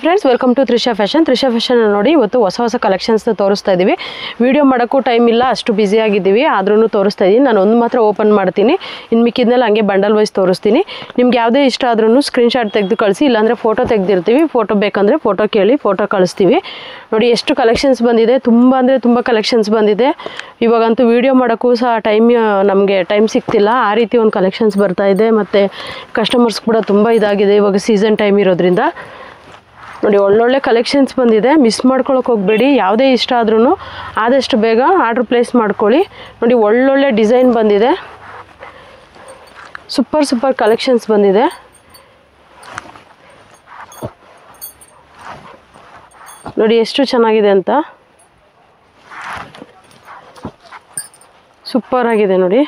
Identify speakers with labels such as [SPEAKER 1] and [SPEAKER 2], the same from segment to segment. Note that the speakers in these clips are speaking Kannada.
[SPEAKER 1] Friends welcome to Trisha fashion ನೋಡಿ ಇವತ್ತು ಹೊಸ ಕಲೆಕ್ಷನ್ಸ್ ತೋರಿಸ್ತಾ ಇದೀವಿ. ವಿಡಿಯೋ ಮಾಡೋಕ್ಕೂ ಟೈಮ್ ಇಲ್ಲ, ಅಷ್ಟು ಬ್ಯುಸಿ ಆಗಿದ್ದೀವಿ. ಆದ್ರೂ ತೋರಿಸ್ತಾ ಇದೀನಿ. ನಾನು ಒಂದು ಮಾತ್ರ ಓಪನ್ ಮಾಡ್ತೀನಿ, ಇನ್ನು ಮಿಕ್ಕಿದ್ನೆಲ್ಲ ಹಂಗೆ ಬಂಡಲ್ ವೈಸ್ ತೋರಿಸ್ತೀನಿ. ನಿಮ್ಗೆ ಯಾವುದೇ ಇಷ್ಟ ಆದ್ರೂ ಸ್ಕ್ರೀನ್ಶಾಟ್ ತೆಗೆದು ಕಳಿಸಿ, ಇಲ್ಲಾಂದರೆ ಫೋಟೋ ತೆಗೆದಿರ್ತೀವಿ. ಫೋಟೋ ಬೇಕಂದರೆ ಫೋಟೋ ಕೇಳಿ ಫೋಟೋ ಕಳಿಸ್ತೀವಿ. ನೋಡಿ ಎಷ್ಟು ಕಲೆಕ್ಷನ್ಸ್ ಬಂದಿದೆ, ತುಂಬ ಅಂದರೆ ತುಂಬ ಕಲೆಕ್ಷನ್ಸ್ ಬಂದಿದೆ. ಇವಾಗಂತೂ ವಿಡಿಯೋ ಮಾಡೋಕ್ಕೂ ಸಹ ನಮಗೆ ಟೈಮ್ ಸಿಗ್ತಿಲ್ಲ, ಆ ರೀತಿ ಒಂದು ಕಲೆಕ್ಷನ್ಸ್ ಬರ್ತಾ ಇದೆ. ಮತ್ತು ಕಸ್ಟಮರ್ಸ್ ಕೂಡ ತುಂಬ ಇದಾಗಿದೆ ಇವಾಗ ಸೀಸನ್ ಟೈಮ್ ಇರೋದ್ರಿಂದ. ನೋಡಿ ಒಳ್ಳೊಳ್ಳೆ ಕಲೆಕ್ಷನ್ಸ್ ಬಂದಿದೆ, ಮಿಸ್ ಮಾಡ್ಕೊಳ್ಳೋಕೆ ಹೋಗಬೇಡಿ. ಯಾವುದೇ ಇಷ್ಟ ಆದ್ರೂ ಆದಷ್ಟು ಬೇಗ ಆರ್ಡ್ರ್ ಪ್ಲೇಸ್ ಮಾಡ್ಕೊಳ್ಳಿ. ನೋಡಿ ಒಳ್ಳೊಳ್ಳೆ ಡಿಸೈನ್ ಬಂದಿದೆ, ಸೂಪರ್ ಕಲೆಕ್ಷನ್ಸ್ ಬಂದಿದೆ. ನೋಡಿ ಎಷ್ಟು ಚೆನ್ನಾಗಿದೆ ಅಂತ, ಸೂಪರ್ ಆಗಿದೆ ನೋಡಿ.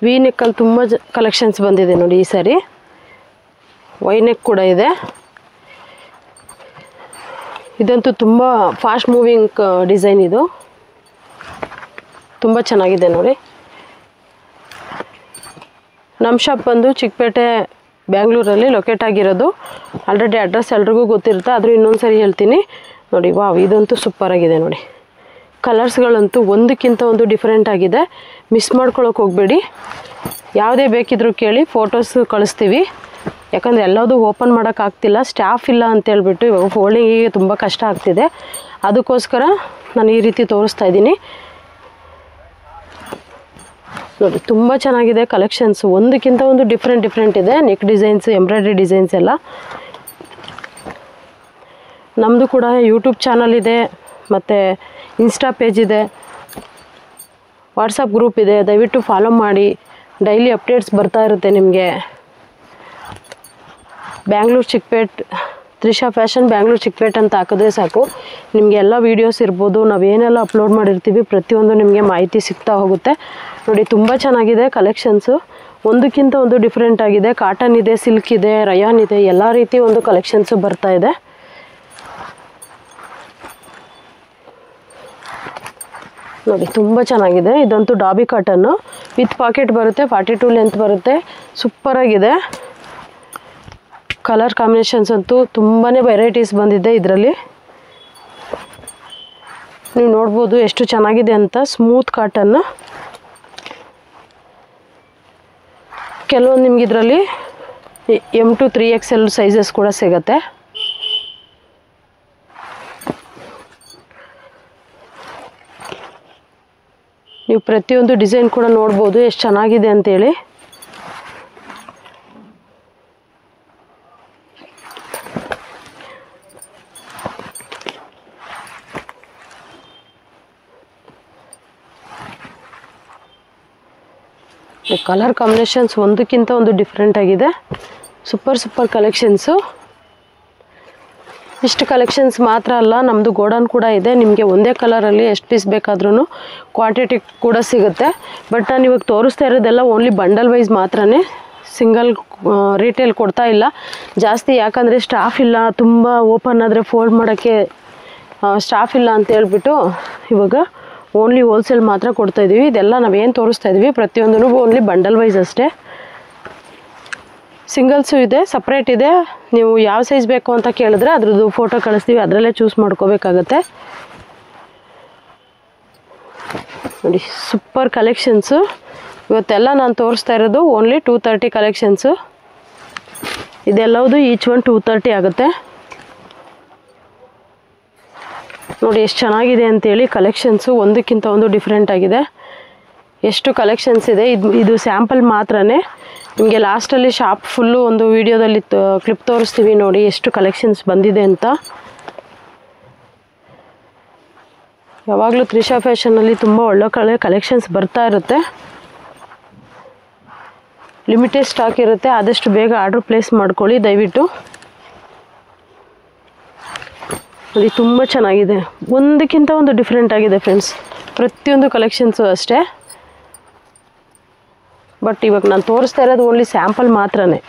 [SPEAKER 1] ವಿ ನೆಕ್ಕಲ್ಲಿ ತುಂಬ ಕಲೆಕ್ಷನ್ಸ್ ಬಂದಿದೆ ನೋಡಿ. ಈ ಸಾರಿ ವೈ ನೆಕ್ ಕೂಡ ಇದೆ. ಇದಂತೂ ತುಂಬ ಫಾಸ್ಟ್ ಮೂವಿಂಗ್ ಡಿಸೈನ್, ಇದು ತುಂಬ ಚೆನ್ನಾಗಿದೆ ನೋಡಿ. ನಮ್ಮ ಶಾಪ್ ಬಂದು ಚಿಕ್ಕಪೇಟೆ ಬ್ಯಾಂಗ್ಳೂರಲ್ಲಿ ಲೊಕೇಟ್ ಆಗಿರೋದು. ಆಲ್ರೆಡಿ ಅಡ್ರೆಸ್ ಎಲ್ರಿಗೂ ಗೊತ್ತಿರುತ್ತೆ, ಆದರೂ ಇನ್ನೊಂದು ಸರಿ ಹೇಳ್ತೀನಿ ನೋಡಿ. ವಾವ್, ಇದಂತೂ ಸೂಪರ್ ಆಗಿದೆ ನೋಡಿ. ಕಲರ್ಸ್ಗಳಂತೂ ಒಂದಕ್ಕಿಂತ ಒಂದು ಡಿಫ್ರೆಂಟ್ ಆಗಿದೆ, ಮಿಸ್ ಮಾಡ್ಕೊಳ್ಳೋಕೆ ಹೋಗಬೇಡಿ. ಯಾವುದೇ ಬೇಕಿದ್ರೂ ಕೇಳಿ, ಫೋಟೋಸ್ ಕಳಿಸ್ತೀವಿ. ಯಾಕಂದರೆ ಎಲ್ಲದೂ ಓಪನ್ ಮಾಡೋಕ್ಕಾಗ್ತಿಲ್ಲ, ಸ್ಟಾಫ್ ಇಲ್ಲ ಅಂತೇಳ್ಬಿಟ್ಟು ಇವಾಗ ಫೋಲ್ಡಿಂಗಿಗೆ ತುಂಬ ಕಷ್ಟ ಆಗ್ತಿದೆ. ಅದಕ್ಕೋಸ್ಕರ ನಾನು ಈ ರೀತಿ ತೋರಿಸ್ತಾ ಇದ್ದೀನಿ ನೋಡಿ. ತುಂಬ ಚೆನ್ನಾಗಿದೆ ಕಲೆಕ್ಷನ್ಸ್, ಒಂದಕ್ಕಿಂತ ಒಂದು ಡಿಫ್ರೆಂಟ್ ಇದೆ. ನೆಕ್ ಡಿಸೈನ್ಸ್, ಎಂಬ್ರಾಯ್ಡ್ರಿ ಡಿಸೈನ್ಸ್ ಎಲ್ಲ. ನಮ್ಮದು ಕೂಡ ಯೂಟ್ಯೂಬ್ ಚಾನಲ್ ಇದೆ, ಮತ್ತು ಇನ್ಸ್ಟಾ ಪೇಜ್ ಇದೆ, ವಾಟ್ಸಪ್ ಗ್ರೂಪ್ ಇದೆ. ದಯವಿಟ್ಟು ಫಾಲೋ ಮಾಡಿ, ಡೈಲಿ ಅಪ್ಡೇಟ್ಸ್ ಬರ್ತಾ ಇರುತ್ತೆ ನಿಮಗೆ. ಬ್ಯಾಂಗ್ಳೂರು ಚಿಕ್ಕಪೇಟ್ ತ್ರಿಷಾ ಫ್ಯಾಷನ್ ಬ್ಯಾಂಗ್ಳೂರು ಚಿಕ್ಕಪೇಟ್ ಅಂತ ಹಾಕಿದ್ರೆ ಸಾಕು, ನಿಮಗೆ ಎಲ್ಲ ವೀಡಿಯೋಸ್ ಇರ್ಬೋದು, ನಾವೇನೆಲ್ಲ ಅಪ್ಲೋಡ್ ಮಾಡಿರ್ತೀವಿ ಪ್ರತಿಯೊಂದು ನಿಮಗೆ ಮಾಹಿತಿ ಸಿಗ್ತಾ ಹೋಗುತ್ತೆ. ನೋಡಿ ತುಂಬ ಚೆನ್ನಾಗಿದೆ ಕಲೆಕ್ಷನ್ಸು, ಒಂದಕ್ಕಿಂತ ಒಂದು ಡಿಫ್ರೆಂಟ್ ಆಗಿದೆ. ಕಾಟನ್ ಇದೆ, ಸಿಲ್ಕ್ ಇದೆ, ರಯಾನ್ ಇದೆ, ಎಲ್ಲ ರೀತಿ ಒಂದು ಕಲೆಕ್ಷನ್ಸು ಬರ್ತಾ ಇದೆ. ನೋಡಿ ತುಂಬ ಚೆನ್ನಾಗಿದೆ. ಇದಂತೂ ಡಾಬಿ ಕಾಟನ್ನು ವಿತ್ ಪಾಕೆಟ್ ಬರುತ್ತೆ, 42 ಲೆಂತ್ ಬರುತ್ತೆ. ಸೂಪರಾಗಿದೆ. ಕಲರ್ ಕಾಂಬಿನೇಷನ್ಸ್ ಅಂತೂ ತುಂಬಾ ವೆರೈಟೀಸ್ ಬಂದಿದೆ ಇದರಲ್ಲಿ. ನೀವು ನೋಡ್ಬೋದು ಎಷ್ಟು ಚೆನ್ನಾಗಿದೆ ಅಂತ. Smooth cotton. ಕೆಲವೊಂದು ನಿಮ್ಗೆ ಇದರಲ್ಲಿ M to 3XL ಸೈಜಸ್ ಕೂಡ ಸಿಗುತ್ತೆ. ನೀವು ಪ್ರತಿಯೊಂದು ಡಿಸೈನ್ ಕೂಡ ನೋಡ್ಬೋದು ಎಷ್ಟು ಚೆನ್ನಾಗಿದೆ ಅಂತೇಳಿ. ಕಲರ್ ಕಾಂಬಿನೇಷನ್ಸ್ ಒಂದಕ್ಕಿಂತ ಒಂದು ಡಿಫ್ರೆಂಟ್ ಆಗಿದೆ. Super collections. ಇಷ್ಟು ಕಲೆಕ್ಷನ್ಸ್ ಮಾತ್ರ ಅಲ್ಲ, ನಮ್ಮದು ಗೋಡನ್ ಕೂಡ ಇದೆ. ನಿಮಗೆ ಒಂದೇ ಕಲರಲ್ಲಿ ಎಷ್ಟು ಪೀಸ್ ಬೇಕಾದ್ರೂ ಕ್ವಾಂಟಿಟಿ ಕೂಡ ಸಿಗುತ್ತೆ. ಬಟ್ ನಾನು ಇವಾಗ ತೋರಿಸ್ತಾ ಇರೋದೆಲ್ಲ ಓನ್ಲಿ ಬಂಡಲ್ ವೈಸ್ ಮಾತ್ರನೇ, ಸಿಂಗಲ್ ರೀಟೇಲ್ ಕೊಡ್ತಾ ಇಲ್ಲ ಜಾಸ್ತಿ. ಯಾಕಂದರೆ ಸ್ಟಾಫ್ ಇಲ್ಲ, ತುಂಬ ಓಪನ್ ಆದರೆ ಫೋಲ್ಡ್ ಮಾಡೋಕ್ಕೆ ಸ್ಟಾಫ್ ಇಲ್ಲ ಅಂತ ಹೇಳ್ಬಿಟ್ಟು ಇವಾಗ ಓನ್ಲಿ ಹೋಲ್ಸೇಲ್ ಮಾತ್ರ ಕೊಡ್ತಾಯಿದ್ದೀವಿ. ಇದೆಲ್ಲ ನಾವೇನು ತೋರಿಸ್ತಾ ಇದ್ದೀವಿ ಪ್ರತಿಯೊಂದೂ ಓನ್ಲಿ ಬಂಡಲ್ ವೈಸ್ ಅಷ್ಟೇ. ಸಿಂಗಲ್ಸು ಇದೆ, ಸಪ್ರೇಟ್ ಇದೆ. ನೀವು ಯಾವ ಸೈಜ್ ಬೇಕು ಅಂತ ಕೇಳಿದ್ರೆ ಅದ್ರದ್ದು ಫೋಟೋ ಕಳಿಸ್ತೀವಿ, ಅದರಲ್ಲೇ ಚೂಸ್ ಮಾಡ್ಕೋಬೇಕಾಗತ್ತೆ. ನೋಡಿ ಸೂಪರ್ ಕಲೆಕ್ಷನ್ಸು. ಇವತ್ತೆಲ್ಲ ನಾನು ತೋರಿಸ್ತಾ ಇರೋದು ಓನ್ಲಿ 230 ಕಲೆಕ್ಷನ್ಸು. ಇದೆಲ್ಲವುದು ಈಚ್ ಒನ್ 230 ಆಗುತ್ತೆ. ನೋಡಿ ಎಷ್ಟು ಚೆನ್ನಾಗಿದೆ ಅಂತೇಳಿ. ಕಲೆಕ್ಷನ್ಸು ಒಂದಕ್ಕಿಂತ ಒಂದು ಡಿಫ್ರೆಂಟ್ ಆಗಿದೆ. ಎಷ್ಟು ಕಲೆಕ್ಷನ್ಸ್ ಇದೆ. ಇದು ಸ್ಯಾಂಪಲ್ ಮಾತ್ರನೇ. ನಿಮಗೆ ಲಾಸ್ಟಲ್ಲಿ ಶಾಪ್ ಫುಲ್ಲು ಒಂದು ವೀಡಿಯೋದಲ್ಲಿ ಕ್ಲಿಪ್ ತೋರಿಸ್ತೀವಿ ನೋಡಿ ಎಷ್ಟು ಕಲೆಕ್ಷನ್ಸ್ ಬಂದಿದೆ ಅಂತ. ಯಾವಾಗಲೂ ತ್ರಿಷಾ ಫ್ಯಾಷನಲ್ಲಿ ತುಂಬ ಒಳ್ಳೆ ಕಲೆಕ್ಷನ್ಸ್ ಬರ್ತಾ ಇರುತ್ತೆ. ಲಿಮಿಟೆಡ್ ಸ್ಟಾಕ್ ಇರುತ್ತೆ, ಆದಷ್ಟು ಬೇಗ ಆರ್ಡ್ರ್ ಪ್ಲೇಸ್ ಮಾಡ್ಕೊಳ್ಳಿ ದಯವಿಟ್ಟು. ನೋಡಿ ತುಂಬ ಚೆನ್ನಾಗಿದೆ, ಒಂದಕ್ಕಿಂತ ಒಂದು ಡಿಫ್ರೆಂಟ್ ಆಗಿದೆ ಫ್ರೆಂಡ್ಸ್. ಪ್ರತಿಯೊಂದು ಕಲೆಕ್ಷನ್ಸು ಅಷ್ಟೇ. ಬಟ್ ಇವಾಗ ನಾನು ತೋರಿಸ್ತಾ ಇರೋದು ಓನ್ಲಿ ಸ್ಯಾಂಪಲ್ ಮಾತ್ರನೇ.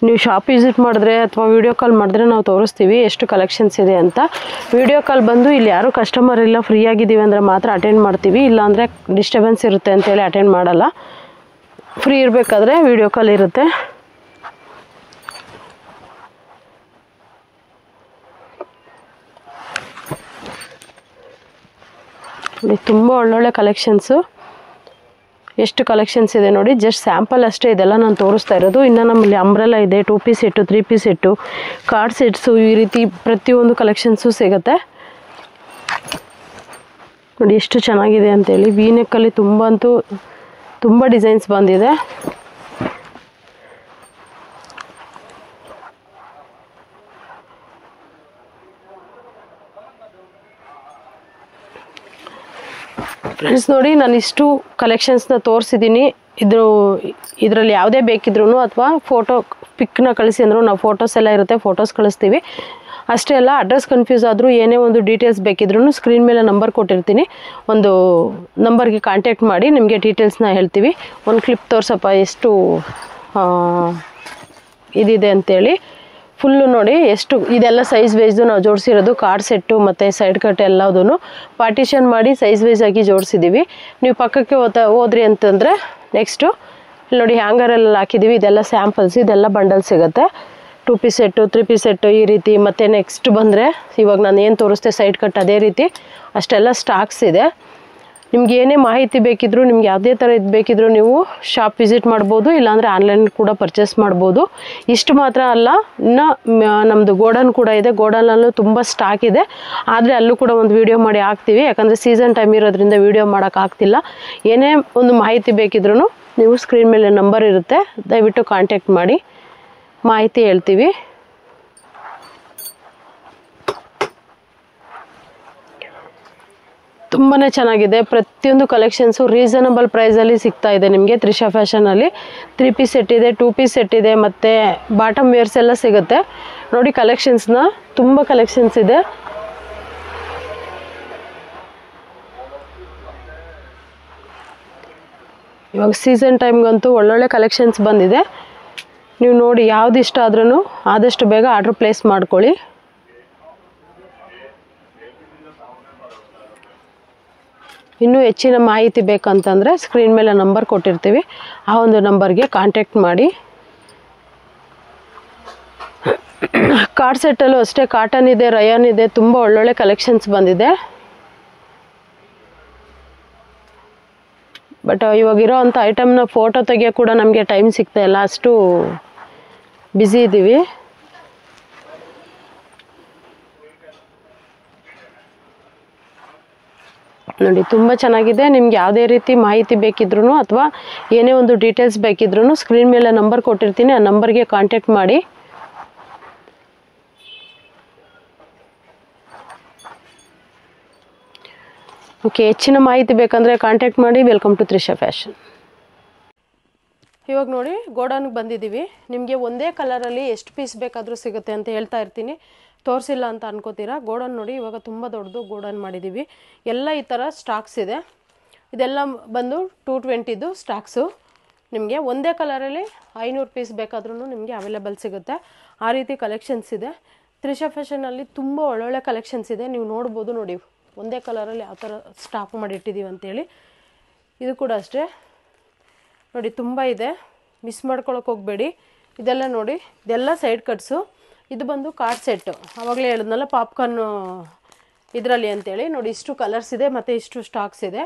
[SPEAKER 1] ನೀವು ಶಾಪ್ ವಿಸಿಟ್ ಮಾಡಿದ್ರೆ ಅಥವಾ ವಿಡಿಯೋ ಕಾಲ್ ಮಾಡಿದ್ರೆ ನಾವು ತೋರಿಸ್ತೀವಿ ಎಷ್ಟು ಕಲೆಕ್ಷನ್ಸ್ ಇದೆ ಅಂತ. ವಿಡಿಯೋ ಕಾಲ್ ಬಂದು ಇಲ್ಲಿ ಯಾರೂ ಕಸ್ಟಮರ್ ಇಲ್ಲ, ಫ್ರೀ ಆಗಿದ್ದೀವಿ ಅಂದರೆ ಮಾತ್ರ ಅಟೆಂಡ್ ಮಾಡ್ತೀವಿ, ಇಲ್ಲಾಂದರೆ ಡಿಸ್ಟರ್ಬೆನ್ಸ್ ಇರುತ್ತೆ ಅಂತೇಳಿ ಅಟೆಂಡ್ ಮಾಡಲ್ಲ. ಫ್ರೀ ಇರಬೇಕಾದ್ರೆ ವಿಡಿಯೋ ಕಾಲ್ ಇರುತ್ತೆ. ತುಂಬ ಒಳ್ಳೊಳ್ಳೆ ಕಲೆಕ್ಷನ್ಸು, ಎಷ್ಟು ಕಲೆಕ್ಷನ್ಸ್ ಇದೆ ನೋಡಿ. ಜಸ್ಟ್ ಸ್ಯಾಂಪಲ್ ಅಷ್ಟೇ ಇದೆಲ್ಲ ನಾನು ತೋರಿಸ್ತಾ ಇರೋದು. ಇನ್ನು ನಮ್ಮಲ್ಲಿ ಅಂಬ್ರೆಲಾ ಇದೆ, 2 piece set, 3 piece set, card sets, ಈ ರೀತಿ ಪ್ರತಿಯೊಂದು ಕಲೆಕ್ಷನ್ಸು ಸಿಗುತ್ತೆ ನೋಡಿ. ಎಷ್ಟು ಚೆನ್ನಾಗಿದೆ ಅಂತೇಳಿ. ವಿ ನೆಕ್ಕಲ್ಲಿ ತುಂಬ ಡಿಸೈನ್ಸ್ ಬಂದಿದೆ. ಫ್ರೆಂಡ್ಸ್ ನೋಡಿ, ನಾನು ಇಷ್ಟು ಕಲೆಕ್ಷನ್ಸ್ನ ತೋರಿಸಿದ್ದೀನಿ. ಇದರಲ್ಲಿ ಯಾವುದೇ ಬೇಕಿದ್ರೂ ಅಥವಾ ಫೋಟೋ ಪಿಕ್ನ ಕಳಿಸಿ ಅಂದರೂ ನಾವು ಫೋಟೋಸ್ ಎಲ್ಲ ಇರುತ್ತೆ, ಫೋಟೋಸ್ ಕಳಿಸ್ತೀವಿ ಅಷ್ಟೇ ಅಲ್ಲ. ಅಡ್ರೆಸ್ ಕನ್ಫ್ಯೂಸ್ ಆದರೂ ಏನೇ ಒಂದು ಡೀಟೇಲ್ಸ್ ಬೇಕಿದ್ರೂ ಸ್ಕ್ರೀನ್ ಮೇಲೆ ನಂಬರ್ ಕೊಟ್ಟಿರ್ತೀನಿ, ಒಂದು ನಂಬರ್ಗೆ ಕಾಂಟ್ಯಾಕ್ಟ್ ಮಾಡಿ ನಿಮಗೆ ಡೀಟೇಲ್ಸ್ನ ಹೇಳ್ತೀವಿ. ಒಂದು ಕ್ಲಿಪ್ ತೋರಿಸಪ್ಪ ಎಷ್ಟು ಇದಿದೆ ಅಂತೇಳಿ. ಫುಲ್ಲು ನೋಡಿ ಎಷ್ಟು ಇದೆಲ್ಲ ಸೈಜ್ ವೈಸ್ದು ನಾವು ಜೋಡಿಸಿರೋದು. ಕಾರ್ಡ್ ಸೆಟ್ಟು ಮತ್ತು ಸೈಡ್ ಕಟ್ ಎಲ್ಲದೂ ಪಾರ್ಟಿಷನ್ ಮಾಡಿ ಸೈಜ್ ವೈಸ್ ಆಗಿ ಜೋಡಿಸಿದ್ದೀವಿ. ನೀವು ಪಕ್ಕಕ್ಕೆ ಹೋದ್ರಿ ಅಂತಂದರೆ ನೆಕ್ಸ್ಟು ಇಲ್ಲಿ ನೋಡಿ ಹ್ಯಾಂಗರೆಲ್ಲ ಹಾಕಿದ್ದೀವಿ. ಇದೆಲ್ಲ ಸ್ಯಾಂಪಲ್ಸ್, ಇದೆಲ್ಲ ಬಂಡಲ್ ಸಿಗುತ್ತೆ. 2 ಪೀಸ್ ಸೆಟ್ಟು, 3 ಪೀಸ್ ಸೆಟ್ಟು ಈ ರೀತಿ. ಮತ್ತು ನೆಕ್ಸ್ಟ್ ಬಂದರೆ ಇವಾಗ ನಾನು ಏನು ತೋರಿಸ್ತೆ ಸೈಡ್ ಕಟ್ ಅದೇ ರೀತಿ ಅಷ್ಟೆಲ್ಲ ಸ್ಟಾಕ್ಸ್ ಇದೆ. ನಿಮ್ಗೆ ಏನೇ ಮಾಹಿತಿ ಬೇಕಿದ್ರೂ, ನಿಮ್ಗೆ ಯಾವುದೇ ಥರ ಇದು ಬೇಕಿದ್ರೂ ನೀವು ಶಾಪ್ ವಿಸಿಟ್ ಮಾಡ್ಬೋದು, ಇಲ್ಲಾಂದರೆ ಆನ್ಲೈನ್ ಕೂಡ ಪರ್ಚೇಸ್ ಮಾಡ್ಬೋದು. ಇಷ್ಟು ಮಾತ್ರ ಅಲ್ಲ, ಇನ್ನು ನಮ್ಮದು ಗೋಡನ್ ಕೂಡ ಇದೆ. ಗೋಡನಲ್ಲೂ ತುಂಬ ಸ್ಟಾಕ್ ಇದೆ, ಆದರೆ ಅಲ್ಲೂ ಕೂಡ ಒಂದು ವೀಡಿಯೋ ಮಾಡಿ ಹಾಕ್ತೀವಿ. ಯಾಕಂದರೆ ಸೀಸನ್ ಟೈಮ್ ಇರೋದ್ರಿಂದ ವೀಡಿಯೋ ಮಾಡೋಕ್ಕಾಗ್ತಿಲ್ಲ. ಏನೇ ಒಂದು ಮಾಹಿತಿ ಬೇಕಿದ್ರೂ ನೀವು ಸ್ಕ್ರೀನ್ ಮೇಲೆ ನಂಬರ್ ಇರುತ್ತೆ, ದಯವಿಟ್ಟು ಕಾಂಟ್ಯಾಕ್ಟ್ ಮಾಡಿ, ಮಾಹಿತಿ ಹೇಳ್ತೀವಿ. ತುಂಬಾ ಚೆನ್ನಾಗಿದೆ. ಪ್ರತಿಯೊಂದು ಕಲೆಕ್ಷನ್ಸು ರೀಸನಬಲ್ ಪ್ರೈಸಲ್ಲಿ ಸಿಗ್ತಾ ಇದೆ ನಿಮಗೆ ತ್ರಿಷಾ ಫ್ಯಾಷನಲ್ಲಿ. 3 ಪೀಸ್ ಸೆಟ್ ಇದೆ, 2 ಪೀಸ್ ಸೆಟ್ ಇದೆ, ಮತ್ತು ಬಾಟಮ್ ವೇರ್ಸ್ ಎಲ್ಲ ಸಿಗುತ್ತೆ ನೋಡಿ. ಕಲೆಕ್ಷನ್ಸ್ನ ತುಂಬ ಕಲೆಕ್ಷನ್ಸ್ ಇದೆ. ಇವಾಗ ಸೀಸನ್ ಟೈಮ್ಗಂತೂ ಒಳ್ಳೊಳ್ಳೆ ಕಲೆಕ್ಷನ್ಸ್ ಬಂದಿದೆ. ನೀವು ನೋಡಿ ಯಾವ್ದು ಇಷ್ಟ ಆದ್ರೂ ಆದಷ್ಟು ಬೇಗ ಆರ್ಡ್ರ್ ಪ್ಲೇಸ್ ಮಾಡ್ಕೊಳ್ಳಿ. ಇನ್ನೂ ಹೆಚ್ಚಿನ ಮಾಹಿತಿ ಬೇಕಂತಂದರೆ ಸ್ಕ್ರೀನ್ ಮೇಲೆ ನಂಬರ್ ಕೊಟ್ಟಿರ್ತೀವಿ, ಆ ಒಂದು ನಂಬರ್ಗೆ ಕಾಂಟ್ಯಾಕ್ಟ್ ಮಾಡಿ. ಕಾರ್ಡ್ ಸೆಟ್ಟಲ್ಲೂ ಅಷ್ಟೇ ಕಾಟನ್ ಇದೆ, ರಯಾನ್ ಇದೆ, ತುಂಬ ಒಳ್ಳೊಳ್ಳೆ ಕಲೆಕ್ಷನ್ಸ್ ಬಂದಿದೆ. ಬಟ್ ಇವಾಗಿರೋ ಅಂಥ ಐಟಮ್ನ ಫೋಟೋ ತೆಗಿಯೋ ಕೂಡ ನಮಗೆ ಟೈಮ್ ಸಿಗ್ತಾ ಇಲ್ಲ, ಅಷ್ಟು ಬ್ಯುಸಿ ಇದ್ದೀವಿ. ನೋಡಿ ತುಂಬ ಚೆನ್ನಾಗಿದೆ. ನಿಮ್ಗೆ ಯಾವುದೇ ರೀತಿ ಮಾಹಿತಿ ಬೇಕಿದ್ರೂ ಅಥವಾ ಏನೇ ಒಂದು ಡೀಟೇಲ್ಸ್ ಬೇಕಿದ್ರೂ ಸ್ಕ್ರೀನ್ ಮೇಲೆ ನಂಬರ್ ಕೊಟ್ಟಿರ್ತೀನಿ, ಆ ನಂಬರ್ಗೆ ಕಾಂಟ್ಯಾಕ್ಟ್ ಮಾಡಿ. ಓಕೆ, ಹೆಚ್ಚಿನ ಮಾಹಿತಿ ಬೇಕಂದರೆ ಕಾಂಟ್ಯಾಕ್ಟ್ ಮಾಡಿ. Welcome to Trisha fashion. ಇವಾಗ ನೋಡಿ ಗೋಡನ್ಗೆ ಬಂದಿದ್ದೀವಿ. ನಿಮಗೆ ಒಂದೇ ಕಲರಲ್ಲಿ ಎಷ್ಟು ಪೀಸ್ ಬೇಕಾದರೂ ಸಿಗುತ್ತೆ ಅಂತ ಹೇಳ್ತಾ ಇರ್ತೀನಿ, ತೋರಿಸಿಲ್ಲ ಅಂತ ಅನ್ಕೋತೀರಾ. ಗೋಡನ್ ನೋಡಿ ಇವಾಗ ತುಂಬ ದೊಡ್ಡದು ಗೋಡನ್ ಮಾಡಿದ್ದೀವಿ. ಎಲ್ಲ ಈ ಥರ ಸ್ಟಾಕ್ಸ್ ಇದೆ. ಇದೆಲ್ಲ ಬಂದು 220ದು ಸ್ಟಾಕ್ಸು. ನಿಮಗೆ ಒಂದೇ ಕಲರಲ್ಲಿ 500 ಪೀಸ್ ಬೇಕಾದ್ರೂ ನಿಮಗೆ ಅವೈಲೇಬಲ್ ಸಿಗುತ್ತೆ. ಆ ರೀತಿ ಕಲೆಕ್ಷನ್ಸ್ ಇದೆ. ತ್ರಿಷಾ ಫ್ಯಾಷನಲ್ಲಿ ತುಂಬ ಒಳ್ಳೊಳ್ಳೆ ಕಲೆಕ್ಷನ್ಸ್ ಇದೆ. ನೀವು ನೋಡ್ಬೋದು ನೋಡಿ, ಒಂದೇ ಕಲರಲ್ಲಿ ಯಾವ ಥರ ಸ್ಟಾಕ್ ಮಾಡಿ ಇಟ್ಟಿದ್ದೀವಿ ಅಂತೇಳಿ. ಇದು ಕೂಡ ಅಷ್ಟೇ ನೋಡಿ, ತುಂಬ ಇದೆ, ಮಿಸ್ ಮಾಡ್ಕೊಳಕ್ಕೆ ಹೋಗಬೇಡಿ. ಇದೆಲ್ಲ ನೋಡಿ, ಇದೆಲ್ಲ ಸೈಡ್ ಕಟ್ಸು. ಇದು ಬಂದು ಕಾರ್ಡ್ ಸೆಟ್ಟು, ಆವಾಗಲೇ ಹೇಳಿದ್ನಲ್ಲ ಪಾಪ್ಕಾರ್ನು ಇದರಲ್ಲಿ ಅಂತೇಳಿ. ನೋಡಿ ಇಷ್ಟು ಕಲರ್ಸ್ ಇದೆ ಮತ್ತು ಇಷ್ಟು ಸ್ಟಾಕ್ಸ್ ಇದೆ.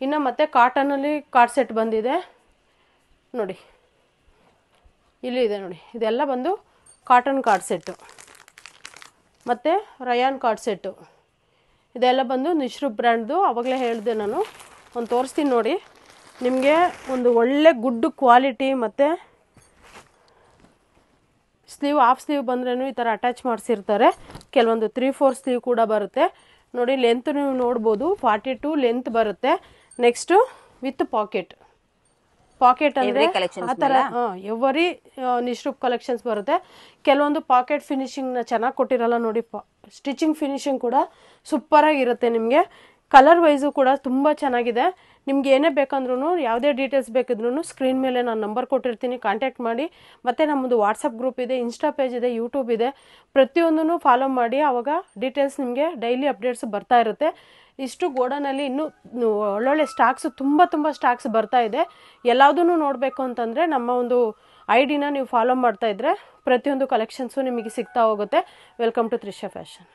[SPEAKER 1] ಇನ್ನು ಮತ್ತೆ ಕಾಟನಲ್ಲಿ ಕಾರ್ಡ್ ಸೆಟ್ ಬಂದಿದೆ ನೋಡಿ, ಇಲ್ಲಿ ಇದೆ ನೋಡಿ. ಇದೆಲ್ಲ ಬಂದು ಕಾಟನ್ ಕಾರ್ಡ್ ಸೆಟ್ಟು ಮತ್ತು ರಯಾನ್ ಕಾರ್ಡ್ ಸೆಟ್ಟು. ಇದೆಲ್ಲ ಬಂದು ನಿಶ್ರೂಪ್ ಬ್ರ್ಯಾಂಡ್ದು. ಆವಾಗಲೇ ಹೇಳಿದೆ ನಾನು, ಒಂದು ತೋರಿಸ್ತೀನಿ ನೋಡಿ. ನಿಮಗೆ ಒಂದು ಒಳ್ಳೆ ಗುಡ್ ಕ್ವಾಲಿಟಿ ಮತ್ತು ಸ್ಲೀವ್, ಹಾಫ್ ಸ್ಲೀವ್ ಬಂದ್ರೂ ಈ ಥರ ಅಟ್ಯಾಚ್ ಮಾಡಿಸಿರ್ತಾರೆ. ಕೆಲವೊಂದು 3/4 ಸ್ಲೀವ್ ಕೂಡ ಬರುತ್ತೆ ನೋಡಿ. ಲೆಂತ್ ನೀವು ನೋಡ್ಬೋದು, 42 ಲೆಂತ್ ಬರುತ್ತೆ. ನೆಕ್ಸ್ಟು ವಿತ್ ಪಾಕೆಟ್ ಅಂದರೆ ಆ ಥರ ಎವರಿ ನಿಶ್ರೂಪ್ ಕಲೆಕ್ಷನ್ಸ್ ಬರುತ್ತೆ. ಕೆಲವೊಂದು ಪಾಕೆಟ್ ಫಿನಿಶಿಂಗ್ನ ಚೆನ್ನಾಗಿ ಕೊಟ್ಟಿರಲ್ಲ ನೋಡಿ. ಸ್ಟಿಚಿಂಗ್ ಫಿನಿಶಿಂಗ್ ಕೂಡ ಸೂಪರಾಗಿರುತ್ತೆ ನಿಮಗೆ. ಕಲರ್ ವೈಸು ಕೂಡ ತುಂಬ ಚೆನ್ನಾಗಿದೆ. ನಿಮ್ಗೆ ಏನೇ ಬೇಕಂದ್ರೂ, ಯಾವುದೇ ಡೀಟೇಲ್ಸ್ ಬೇಕಿದ್ರೂ ಸ್ಕ್ರೀನ್ ಮೇಲೆ ನಾನು ನಂಬರ್ ಕೊಟ್ಟಿರ್ತೀನಿ, ಕಾಂಟ್ಯಾಕ್ಟ್ ಮಾಡಿ. ಮತ್ತು ನಮ್ಮದು ವಾಟ್ಸಪ್ ಗ್ರೂಪ್ ಇದೆ, ಇನ್ಸ್ಟಾ ಪೇಜ್ ಇದೆ, ಯೂಟ್ಯೂಬ್ ಇದೆ. ಪ್ರತಿಯೊಂದನ್ನು ಫಾಲೋ ಮಾಡಿ, ಆವಾಗ ಡೀಟೇಲ್ಸ್ ನಿಮಗೆ ಡೈಲಿ ಅಪ್ಡೇಟ್ಸ್ ಬರ್ತಾ ಇರುತ್ತೆ. ಇಷ್ಟು ಗೋಡನಲ್ಲಿ ಇನ್ನೂ ಒಳ್ಳೊಳ್ಳೆ ಸ್ಟಾಕ್ಸ್ ತುಂಬ ಸ್ಟಾಕ್ಸ್ ಬರ್ತಾ ಇದೆ. ಎಲ್ಲದನ್ನೂ ನೋಡಬೇಕು ಅಂತಂದರೆ ನಮ್ಮ ಒಂದು ಐಡಿನ ನೀವು ಫಾಲೋ ಮಾಡ್ತಾ ಇದ್ದರೆ ಪ್ರತಿಯೊಂದು ಕಲೆಕ್ಷನ್ಸು ನಿಮಗೆ ಸಿಗ್ತಾ ಹೋಗುತ್ತೆ. Welcome to Trisha fashion.